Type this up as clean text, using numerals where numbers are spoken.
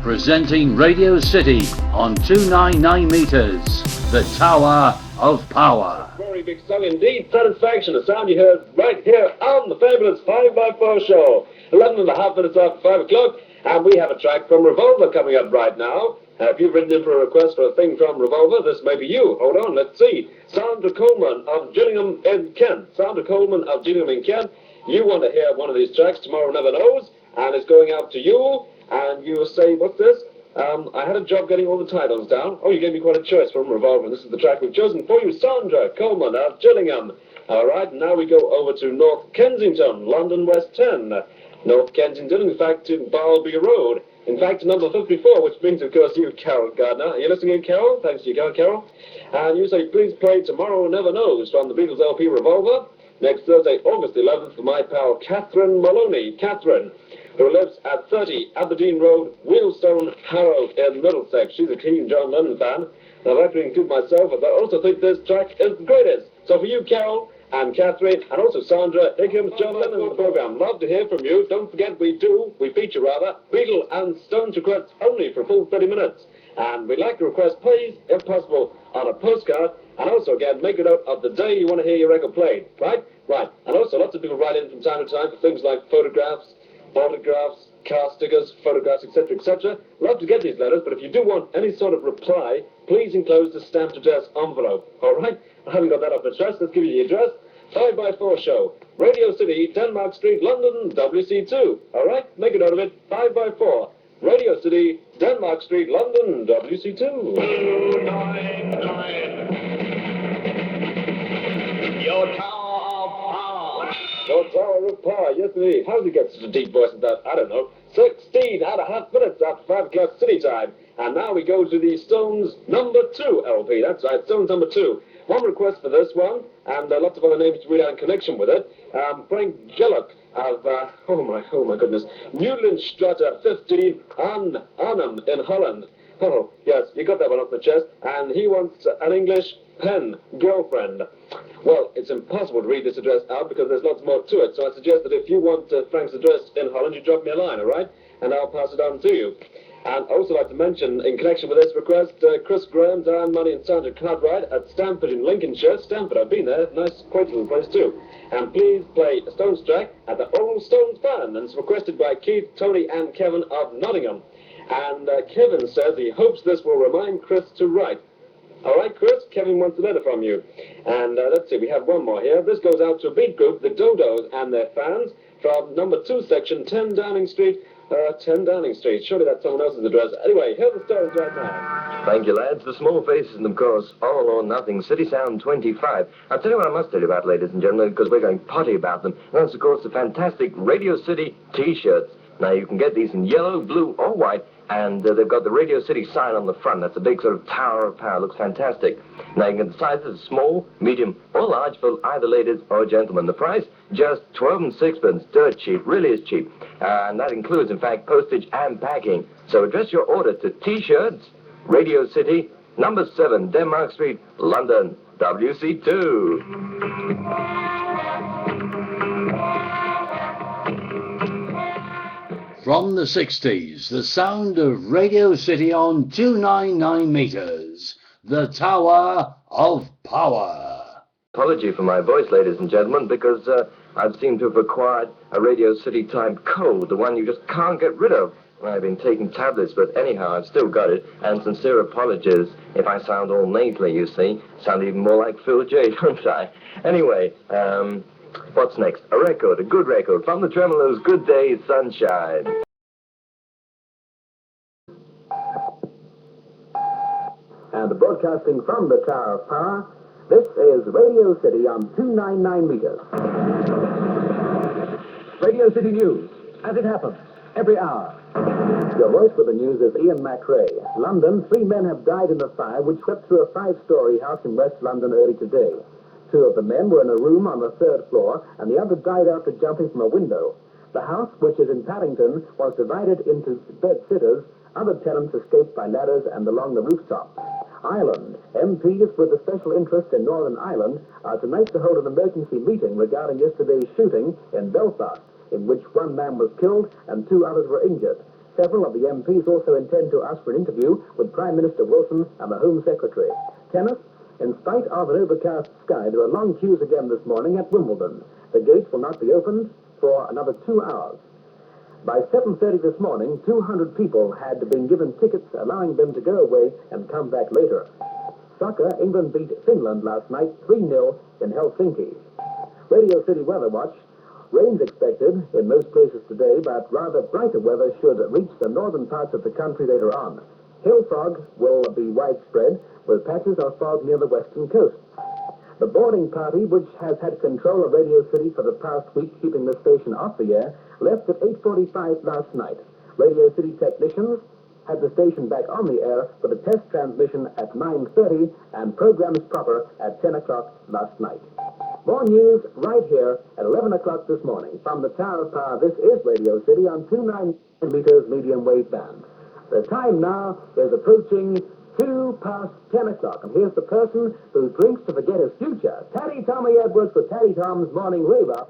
Presenting Radio City on 299 meters, the Tower of Power. Very big song indeed. Satisfaction, a sound you heard right here on the fabulous 5x4 show. 11 and a half minutes after 5 o'clock, and we have a track from Revolver coming up right now. If you've written in for a request for a thing from Revolver, this may be you. Hold on, let's see. Sandra Coleman of Gillingham in Kent. Sandra Coleman of Gillingham in Kent. You want to hear one of these tracks, Tomorrow Never Knows, and it's going out to you, and you will say, what's this? I had a job getting all the titles down. Oh, you gave me quite a choice from Revolver. This is the track we've chosen for you, Sandra Coleman of Gillingham. All right, now we go over to North Kensington, London West 10. North Kensington, in fact, to Barlby Road. In fact, number 54, which brings, of course, you, Carol Gardner. Are you listening in, Carol? Thanks to you, Carol. And you say, please play Tomorrow Never Knows from the Beatles LP Revolver. Next Thursday, August 11th, for my pal Catherine Maloney. Catherine, who lives at 30 Aberdeen Road, Wheelstone, Harrow in Middlesex. She's a keen John Lennon fan. And I'd like to include myself, as I also think this track is the greatest. So for you, Carol, and Catherine, and also Sandra, here comes John Lennon in the program. Love to hear from you. Don't forget we feature Beatle and Stones requests only for a full 30 minutes. And we'd like to request, please, if possible, on a postcard, and also, again, make a note of the day you want to hear your record played, right? Right. And also, lots of people write in from time to time for things like photographs, autographs, car stickers, photographs, etc., etc. Love to get these letters, but if you do want any sort of reply, please enclose the stamped address envelope, all right? I haven't got that off the address. Let's give you the address. 5x4 show, Radio City, Denmark Street, London, WC2. All right? Make a note of it. 5x4, Radio City, Denmark Street, London, WC2. 299. Your Tower of Power. Your Tower of Power, yes indeed. How did you get such a deep voice at that? I don't know. 16 and a half minutes after 5 o'clock city time. And now we go to the Stones number 2 LP. That's right, Stones number 2. One request for this one, and lots of other names to read out in connection with it. Frank Jellock of, oh my goodness, Newlandstraat 15, Arnhem in Holland. Oh, yes, you got that one off the chest. And he wants an English pen girlfriend. Well, it's impossible to read this address out because there's lots more to it, so I suggest that if you want Frank's address in Holland, you drop me a line, all right? And I'll pass it on to you. And I'd also like to mention, in connection with this request, Chris Graham, Diane Money and Sandra Cartwright at Stamford in Lincolnshire. Stamford, I've been there. Nice, quaint little place too. And please play a Stones track at the Old Stones Fan. And it's requested by Keith, Tony and Kevin of Nottingham. And Kevin says he hopes this will remind Chris to write. All right, Chris, Kevin wants a letter from you. And let's see, we have one more here. This goes out to a beat group, the Dodos and their fans, from number 2 section, 10 Downing Street. 10 Downing Street. Surely that's someone else's address. Anyway, here's the Stones right now. Thank you, lads. The Small Faces and, of course, All or Nothing, City Sound 25. I'll tell you what I must tell you about, ladies and gentlemen, because we're going potty about them. And that's, of course, the fantastic Radio City T-shirts. Now, you can get these in yellow, blue, or white, and they've got the Radio City sign on the front. That's a big sort of Tower of Power. Looks fantastic. Now, you can get the sizes small, medium, or large for either ladies or gentlemen. The price, just 12 and sixpence. Dirt cheap. Really is cheap. And that includes, in fact, postage and packing. So address your order to T-shirts, Radio City, number 7, Denmark Street, London, WC2. From the 60s, the sound of Radio City on 299 meters, the Tower of Power. Apology for my voice, ladies and gentlemen, because I've seemed to have acquired a Radio City type cold, the one you just can't get rid of. I've been taking tablets, but anyhow, I've still got it, and sincere apologies if I sound all nasally, you see. Sound even more like Phil J, don't I? Anyway, what's next? A record, a good record, from the Tremolos, Good Day, Sunshine. And broadcasting from the Tower of Power, this is Radio City on 299 meters. Radio City News, as it happens, every hour. Your voice for the news is Ian McRae. London, 3 men have died in a fire which swept through a 5-story house in West London early today. 2 of the men were in a room on the 3rd floor, and the other died after jumping from a window. The house, which is in Paddington, was divided into bed-sitters. Other tenants escaped by ladders and along the rooftops. Ireland. MPs with a special interest in Northern Ireland are tonight to hold an emergency meeting regarding yesterday's shooting in Belfast, in which 1 man was killed and 2 others were injured. Several of the MPs also intend to ask for an interview with Prime Minister Wilson and the Home Secretary. Tennis, in spite of an overcast sky, there are long queues again this morning at Wimbledon. The gates will not be opened for another 2 hours. By 7:30 this morning, 200 people had been given tickets allowing them to go away and come back later. Soccer, England beat Finland last night 3-0 in Helsinki. Radio City Weather Watch. Rain's expected in most places today, but rather brighter weather should reach the northern parts of the country later on. Hill fog will be widespread, with patches of fog near the western coast. The boarding party, which has had control of Radio City for the past week, keeping the station off the air, left at 8:45 last night. Radio City technicians had the station back on the air for the test transmission at 9:30 and programs proper at 10 o'clock last night. More news right here at 11 o'clock this morning. From the Tower of Power, this is Radio City on 299 meters medium wave band. The time now is approaching 10 o'clock. And here's the person who drinks to forget his future. Taddy Tommy Edwards with Taddy Tom's Morning Rave Up.